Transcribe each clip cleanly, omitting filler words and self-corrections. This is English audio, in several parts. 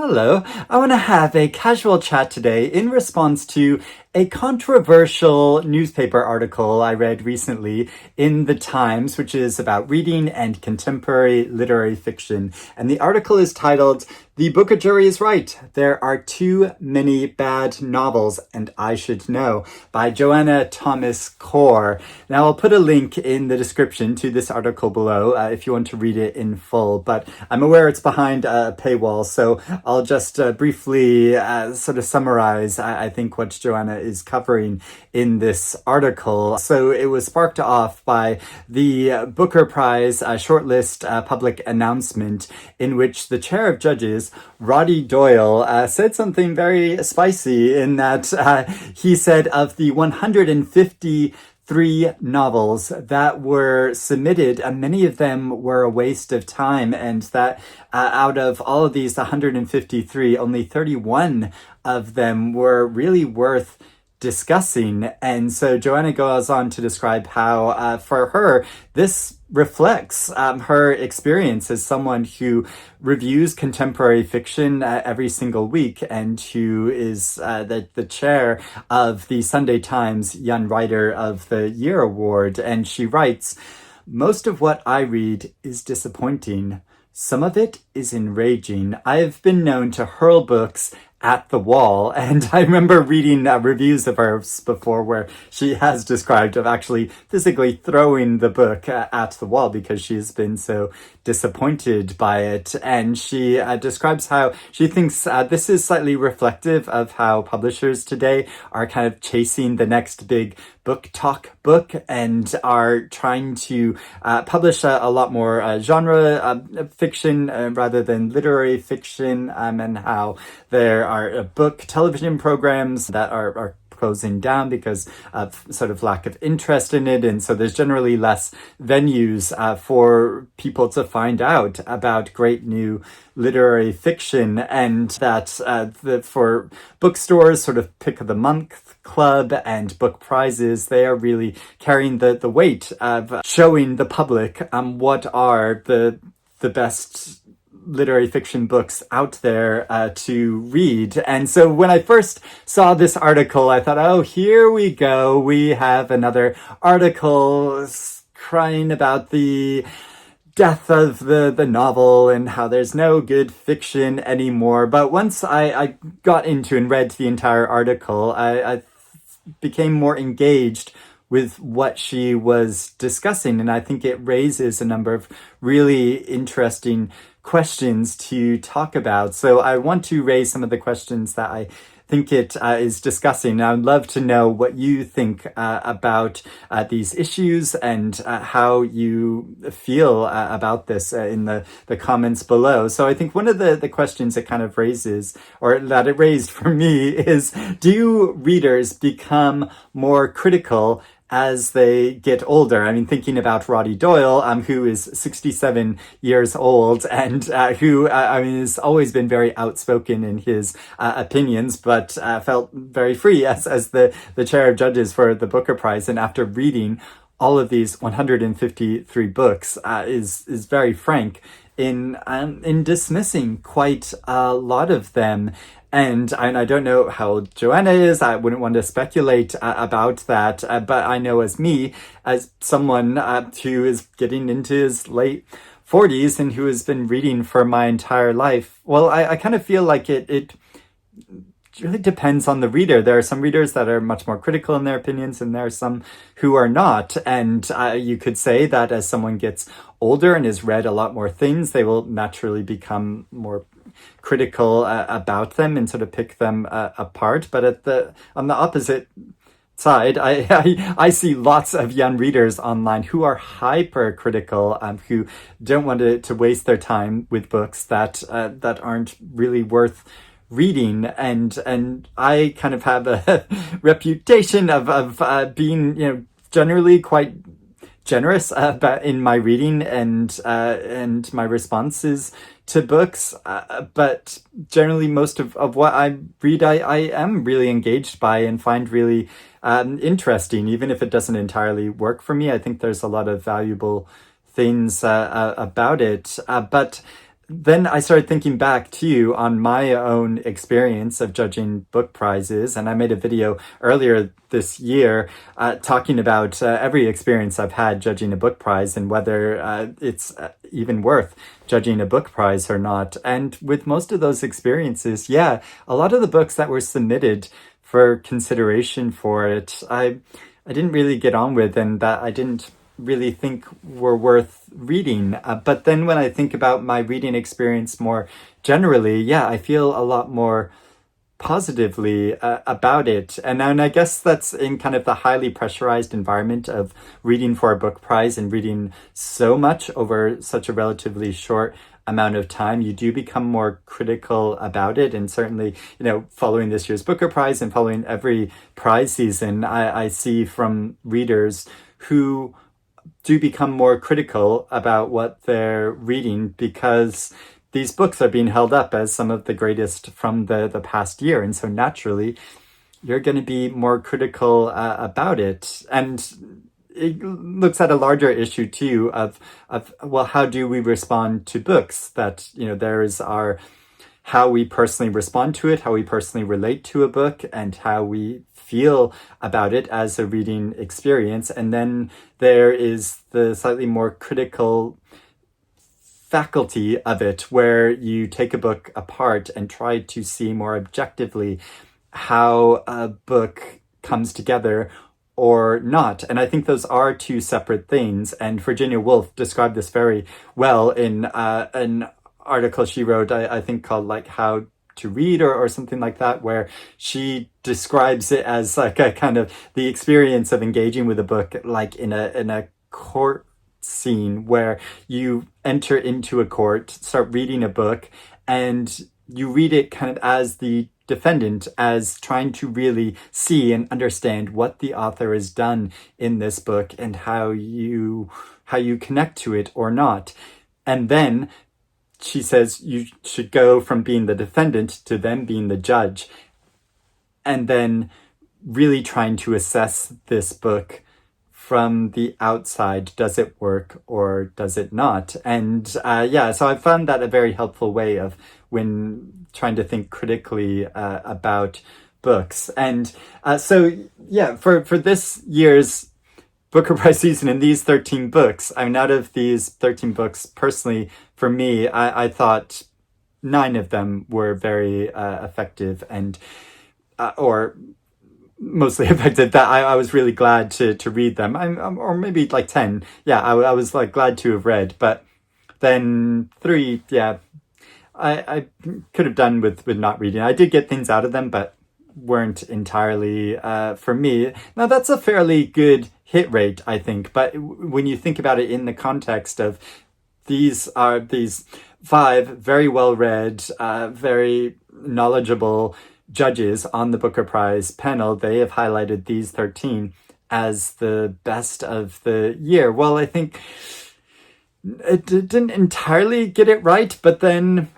Hello. I want to have a casual chat today in response to a controversial newspaper article I read recently in The Times, which is about reading and contemporary literary fiction. And the article is titled, "The Booker Jury is Right. There Are Too Many Bad Novels, and I Should Know," by Joanna Thomas Core. Now, I'll put a link in the description to this article below if you want to read it in full, but I'm aware it's behind a paywall, so I'll just briefly sort of summarize, I think, what Joanna is covering in this article. So it was sparked off by the Booker Prize shortlist public announcement in which the chair of judges, Roddy Doyle, said something very spicy in that he said of the 153 novels that were submitted, many of them were a waste of time, and that out of all of these 153, only 31 of them were really worth discussing. And so Joanna goes on to describe how, for her, this reflects her experience as someone who reviews contemporary fiction every single week and who is the chair of the Sunday Times Young Writer of the Year Award. And she writes, "Most of what I read is disappointing. Some of it is enraging. I have been known to hurl books at the wall," and I remember reading reviews of hers before where she has described of actually physically throwing the book at the wall because she's been so disappointed by it. And she describes how she thinks this is slightly reflective of how publishers today are kind of chasing the next big book talk book and are trying to publish a lot more genre fiction rather than literary fiction, and how there are book television programs that are closing down because of sort of lack of interest in it. And so there's generally less venues for people to find out about great new literary fiction, and that for bookstores, sort of pick of the month club and book prizes, they are really carrying the weight of showing the public what are the best literary fiction books out there to read. And so when I first saw this article, I thought, oh, here we go. We have another article crying about the death of the novel and how there's no good fiction anymore. But once I got into and read the entire article, I became more engaged with what she was discussing. And I think it raises a number of really interesting questions to talk about. So I want to raise some of the questions that I think it is discussing. I would love to know what you think about these issues and how you feel about this in the comments below. So I think one of the questions it kind of raises, or that it raised for me, is, do readers become more critical as they get older? I mean, thinking about Roddy Doyle, who is 67 years old and who, has always been very outspoken in his opinions, but felt very free as the chair of judges for the Booker Prize. And after reading all of these 153 books, is very frank in dismissing quite a lot of them. And I don't know how old Joanna is. I wouldn't want to speculate about that. But I know as someone who is getting into his late 40s and who has been reading for my entire life, well, I kind of feel like it really depends on the reader. There are some readers that are much more critical in their opinions, and there are some who are not. And you could say that as someone gets older and has read a lot more things, they will naturally become more critical about them and sort of pick them apart. But on the opposite side, I see lots of young readers online who are hypercritical, who don't want to waste their time with books that aren't really worth reading. And I kind of have a reputation of being, generally quite generous in my reading and my responses to books, but generally most of what I read I am really engaged by and find really interesting, even if it doesn't entirely work for me. I think there's a lot of valuable things about it, but then I started thinking back too on my own experience of judging book prizes, and I made a video earlier this year talking about every experience I've had judging a book prize and whether it's even worth judging a book prize or not. And with most of those experiences, yeah, a lot of the books that were submitted for consideration for it, I didn't really get on with, and that I didn't really think were worth reading. But then when I think about my reading experience more generally, yeah, I feel a lot more positively about it. And I guess that's in kind of the highly pressurized environment of reading for a book prize and reading so much over such a relatively short amount of time. You do become more critical about it. And certainly, following this year's Booker Prize and following every prize season, I see from readers who do become more critical about what they're reading because these books are being held up as some of the greatest from the past year. And so naturally, you're going to be more critical about it. And it looks at a larger issue too of well, how do we respond to books? That, there is our how we personally respond to it, how we personally relate to a book, and how we feel about it as a reading experience. And then there is the slightly more critical faculty of it, where you take a book apart and try to see more objectively how a book comes together or not. And I think those are two separate things. And Virginia Woolf described this very well in an article she wrote, I think called like How to Read or something like that, where she describes it as like a kind of the experience of engaging with a book like in a court scene where you enter into a court, start reading a book, and you read it kind of as the defendant, as trying to really see and understand what the author has done in this book and how you connect to it or not. And then she says you should go from being the defendant to then being the judge, and then really trying to assess this book from the outside. Does it work or does it not? And so I found that a very helpful way of when trying to think critically about books. And for this year's Booker Prize season and these 13 books, I mean, out of these 13 books, personally, for me, I thought 9 of them were very effective and or mostly effective, that I was really glad to read them. Or maybe like 10. Yeah, I was like glad to have read. But then 3, yeah, I could have done with not reading. I did get things out of them, but weren't entirely for me. Now, that's a fairly good hit rate, I think. But when you think about it in the context of these 5 very well-read, very knowledgeable judges on the Booker Prize panel, they have highlighted these 13 as the best of the year. Well, I think it didn't entirely get it right, but then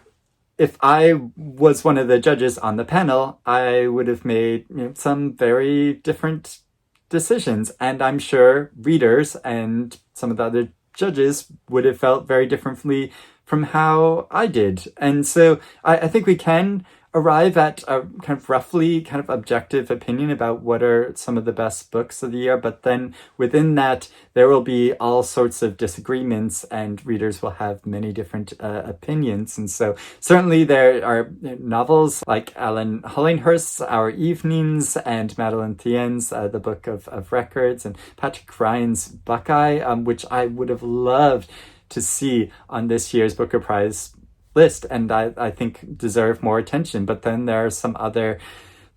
if I was one of the judges on the panel, I would have made some very different decisions. And I'm sure readers and some of the other judges would have felt very differently from how I did. And so I think we can arrive at a kind of roughly kind of objective opinion about what are some of the best books of the year. But then within that, there will be all sorts of disagreements and readers will have many different opinions. And so certainly there are novels like Alan Hollinghurst's Our Evenings and Madeleine Thien's The Book of Records and Patrick Ryan's Buckeye, which I would have loved to see on this year's Booker Prize list, and I think deserve more attention. But then there are some other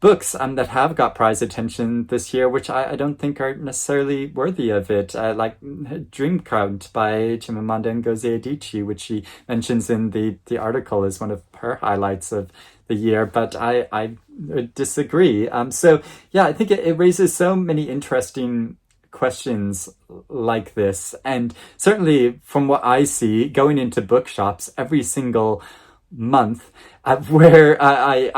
books that have got prize attention this year, which I don't think are necessarily worthy of it, like Dreamcrowd by Chimamanda Ngozi Adichie, which she mentions in the article as one of her highlights of the year, but I disagree. So yeah, I think it raises so many interesting questions like this. And certainly from what I see going into bookshops, every single month, where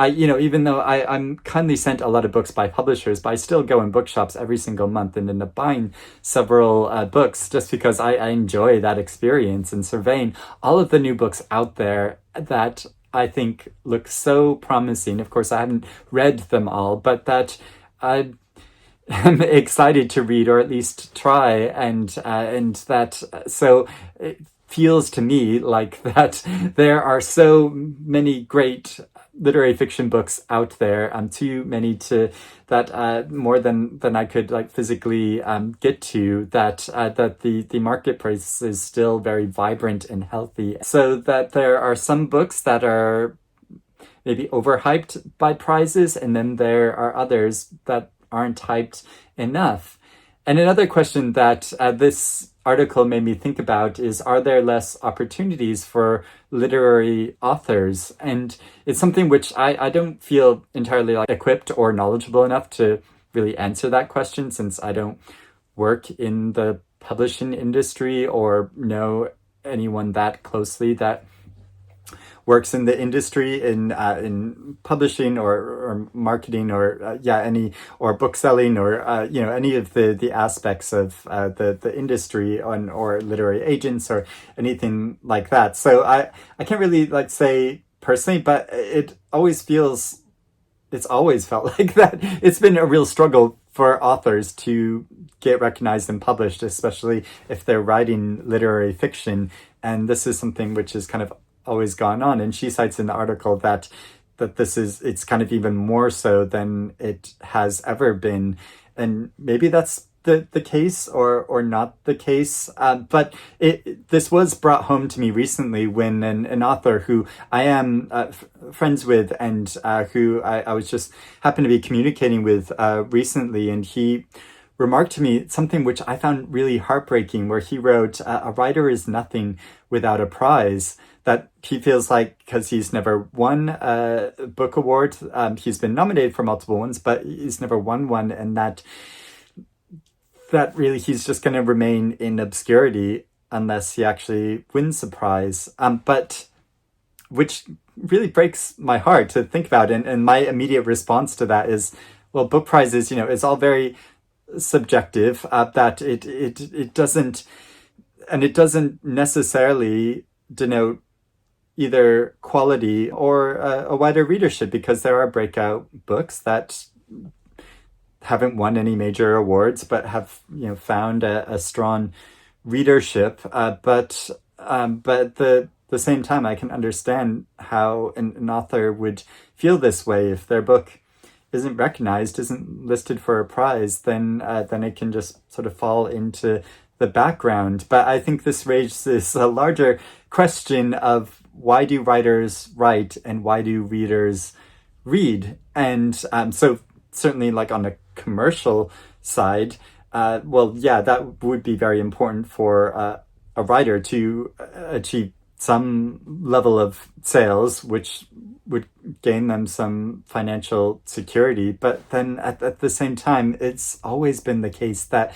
even though I'm kindly sent a lot of books by publishers, but I still go in bookshops every single month and end up buying several books just because I enjoy that experience and surveying all of the new books out there that I think look so promising. Of course, I haven't read them all, but that I am excited to read or at least try, and that so. It feels to me like that there are so many great literary fiction books out there, too many to that more than I could like physically get to, that the marketplace is still very vibrant and healthy, so that there are some books that are maybe overhyped by prizes, and then there are others that aren't hyped enough. And another question that this article made me think about is, are there less opportunities for literary authors? And it's something which I don't feel entirely like equipped or knowledgeable enough to really answer that question, since I don't work in the publishing industry or know anyone that closely that works in the industry in publishing or marketing or any or bookselling or any of the aspects of the industry or literary agents or anything like that. So I can't really like say personally, but it's always felt like that. It's been a real struggle for authors to get recognized and published, especially if they're writing literary fiction. And this is something which is kind of always gone on. And she cites in the article that it's kind of even more so than it has ever been. And maybe that's the case or not the case. But this was brought home to me recently when an author who I am friends with and who I was just happened to be communicating with recently, and he remarked to me something which I found really heartbreaking, where he wrote, a writer is nothing without a prize. That he feels like, because he's never won a book award, he's been nominated for multiple ones, but he's never won one, and that really he's just going to remain in obscurity unless he actually wins a prize. But which really breaks my heart to think about, and my immediate response to that is, well, book prizes, it's all very subjective, that it doesn't necessarily denote either quality or a wider readership, because there are breakout books that haven't won any major awards but have found a strong readership. But at the same time, I can understand how an author would feel this way if their book isn't recognized, isn't listed for a prize. Then it can just sort of fall into the background. But I think this raises a larger question of, why do writers write and why do readers read? And so certainly, like on the commercial side, that would be very important for a writer to achieve some level of sales, which would gain them some financial security. But then at the same time, it's always been the case that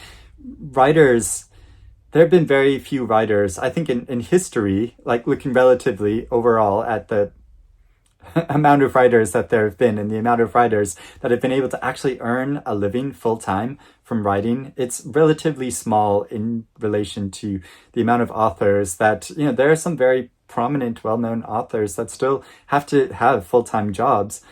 there have been very few writers, I think, in history, like looking relatively overall at the amount of writers that there have been and the amount of writers that have been able to actually earn a living full time from writing. It's relatively small in relation to the amount of authors that, there are some very prominent, well-known authors that still have to have full-time jobs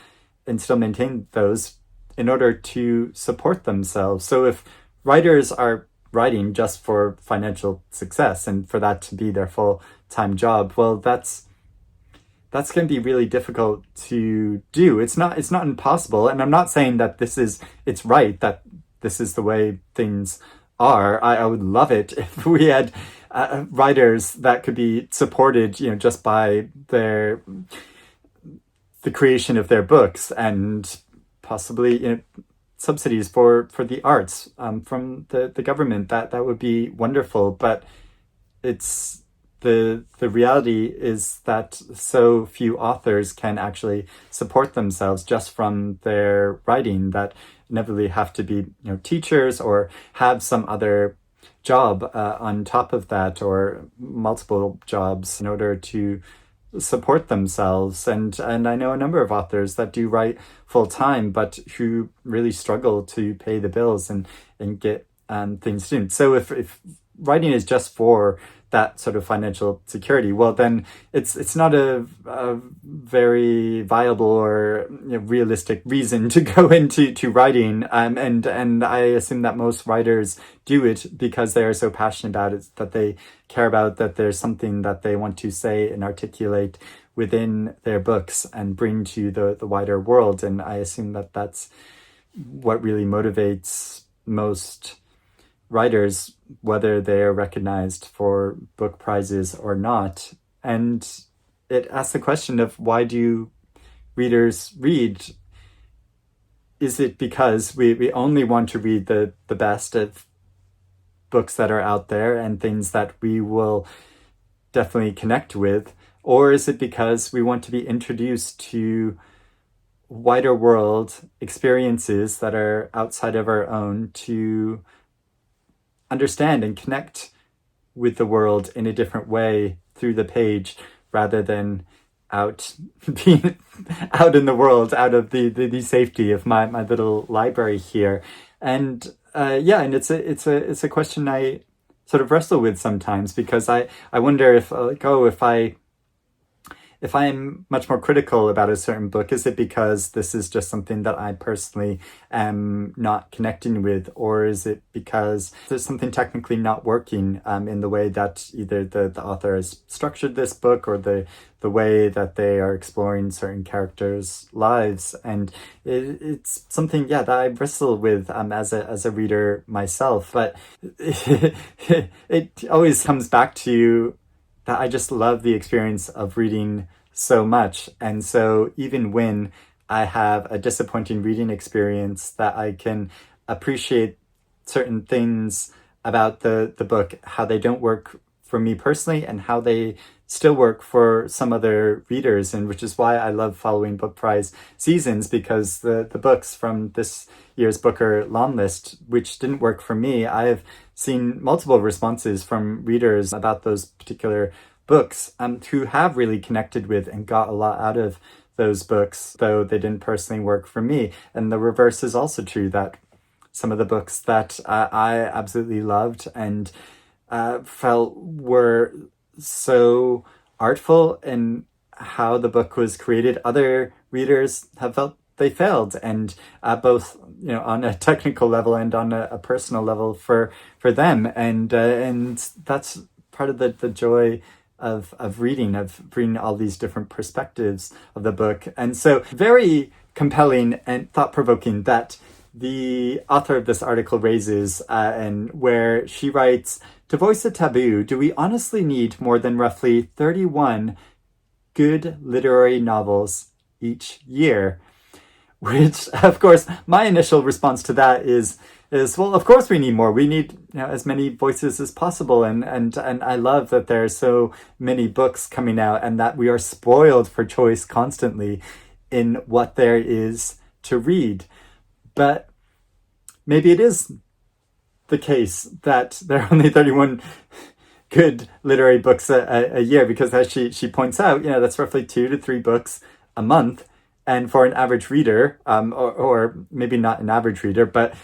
and still maintain those in order to support themselves. So if writers are writing just for financial success and for that to be their full-time job, well, that's going to be really difficult to do. It's not impossible, and I'm not saying that it's right that this is the way things are. I would love it if we had writers that could be supported, just by the creation of their books, and possibly subsidies for the arts from the government. That would be wonderful. But it's the reality is that so few authors can actually support themselves just from their writing, that inevitably have to be teachers or have some other job on top of that, or multiple jobs, in order to support themselves. And I know a number of authors that do write full time, but who really struggle to pay the bills and get things done. So if writing is just for that sort of financial security, well, then it's not a very viable or realistic reason to go into writing. And I assume that most writers do it because they are so passionate about it, that they care about, that there's something that they want to say and articulate within their books and bring to the wider world. And I assume that that's what really motivates most writers, whether they are recognized for book prizes or not. And it asks the question of, why do readers read? Is it because we only want to read the best of books that are out there and things that we will definitely connect with? Or is it because we want to be introduced to wider world experiences that are outside of our own, to understand and connect with the world in a different way through the page, rather than being out in the world, out of the safety of my little library here? And and it's a question I sort of wrestle with sometimes, because I wonder if if I'm much more critical about a certain book, is it because this is just something that I personally am not connecting with? Or is it because there's something technically not working in the way that either the author has structured this book, or the way that they are exploring certain characters' lives? And it's something, that I wrestle with as a reader myself. But it always comes back to that I just love the experience of reading so much. And so even when I have a disappointing reading experience, that I can appreciate certain things about the book, how they don't work for me personally, and how they still work for some other readers. And which is why I love following book prize seasons, because the books from this year's Booker long list, which didn't work for me, I've seen multiple responses from readers about those particular books who have really connected with and got a lot out of those books, though they didn't personally work for me. And the reverse is also true, that some of the books that I absolutely loved and felt were so artful in how the book was created, other readers have felt they failed, and both on a technical level and on a personal level for them. And that's part of the joy of reading, of bringing all these different perspectives of the book. And so very compelling and thought-provoking that the author of this article raises, and where she writes, to voice a taboo, do we honestly need more than roughly 31 good literary novels each year? Which, of course, my initial response to that is well, of course we need more. We need as many voices as possible, and I love that there are so many books coming out, and that we are spoiled for choice constantly in what there is to read. But maybe it is the case that there are only 31 good literary books a year, because as she points out, that's roughly 2 to 3 books a month. And for an average reader, or maybe not an average reader, but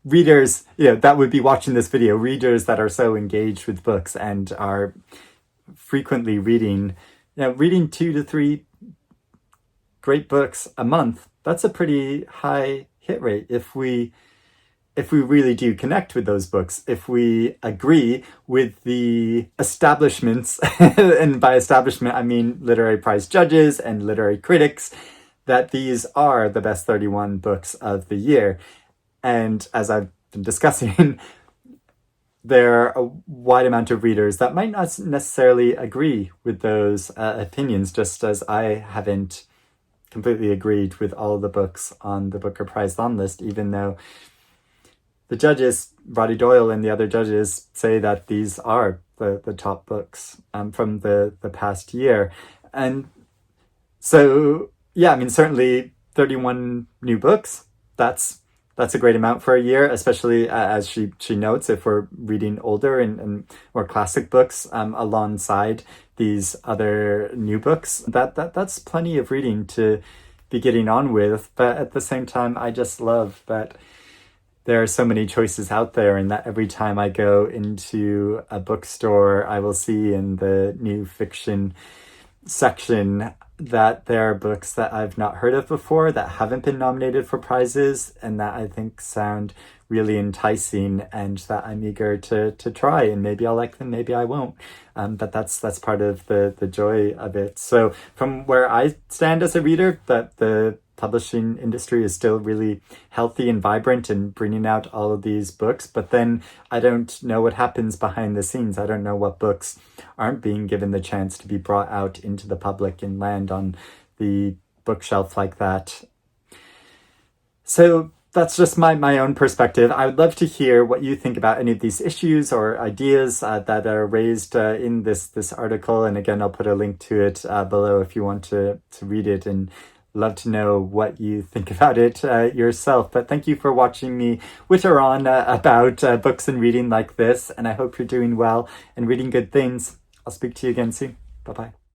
readers, that would be watching this video, readers that are so engaged with books and are frequently reading, reading 2 to 3 great books a month, that's a pretty high hit rate if we really do connect with those books, if we agree with the establishments, and by establishment I mean literary prize judges and literary critics, that these are the best 31 books of the year. And as I've been discussing, there are a wide amount of readers that might not necessarily agree with those opinions, just as I haven't completely agreed with all the books on the Booker Prize long list, even though the judges, Roddy Doyle and the other judges, say that these are the top books from the past year. And so, certainly 31 new books, that's that's a great amount for a year, especially as she notes, if we're reading older and more classic books alongside these other new books. That's plenty of reading to be getting on with. But at the same time, I just love that there are so many choices out there, and that every time I go into a bookstore, I will see in the new fiction section that there are books that I've not heard of before that haven't been nominated for prizes and that I think sound really enticing and that I'm eager to try, and maybe I'll like them, maybe I won't. But that's part of the joy of it. So from where I stand as a reader, that the publishing industry is still really healthy and vibrant and bringing out all of these books. But then I don't know what happens behind the scenes. I don't know what books aren't being given the chance to be brought out into the public and land on the bookshelf like that. So that's just my own perspective. I would love to hear what you think about any of these issues or ideas that are raised in this article. And again, I'll put a link to it below if you want to read it, and love to know what you think about it yourself. But thank you for watching me witter on about books and reading like this, and I hope you're doing well and reading good things. I'll speak to you again soon. Bye-bye.